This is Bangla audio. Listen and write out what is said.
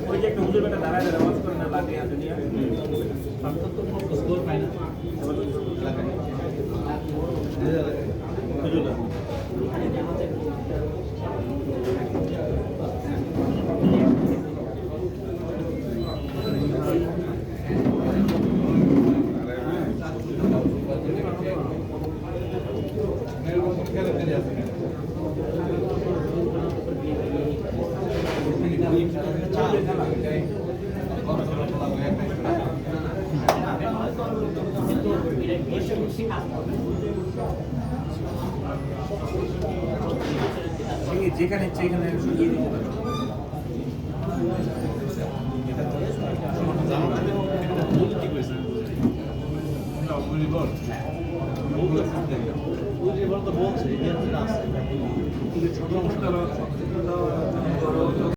ওই যে একটা হুজুর বেটা দাঁড়ায় দাঁড়ায় আওয়াজ করে না লাঠি হাতে নিয়ে স্কোর পায় না হুজুর যেখানে ইচ্ছে এখানে ইয়ে দিতে পারে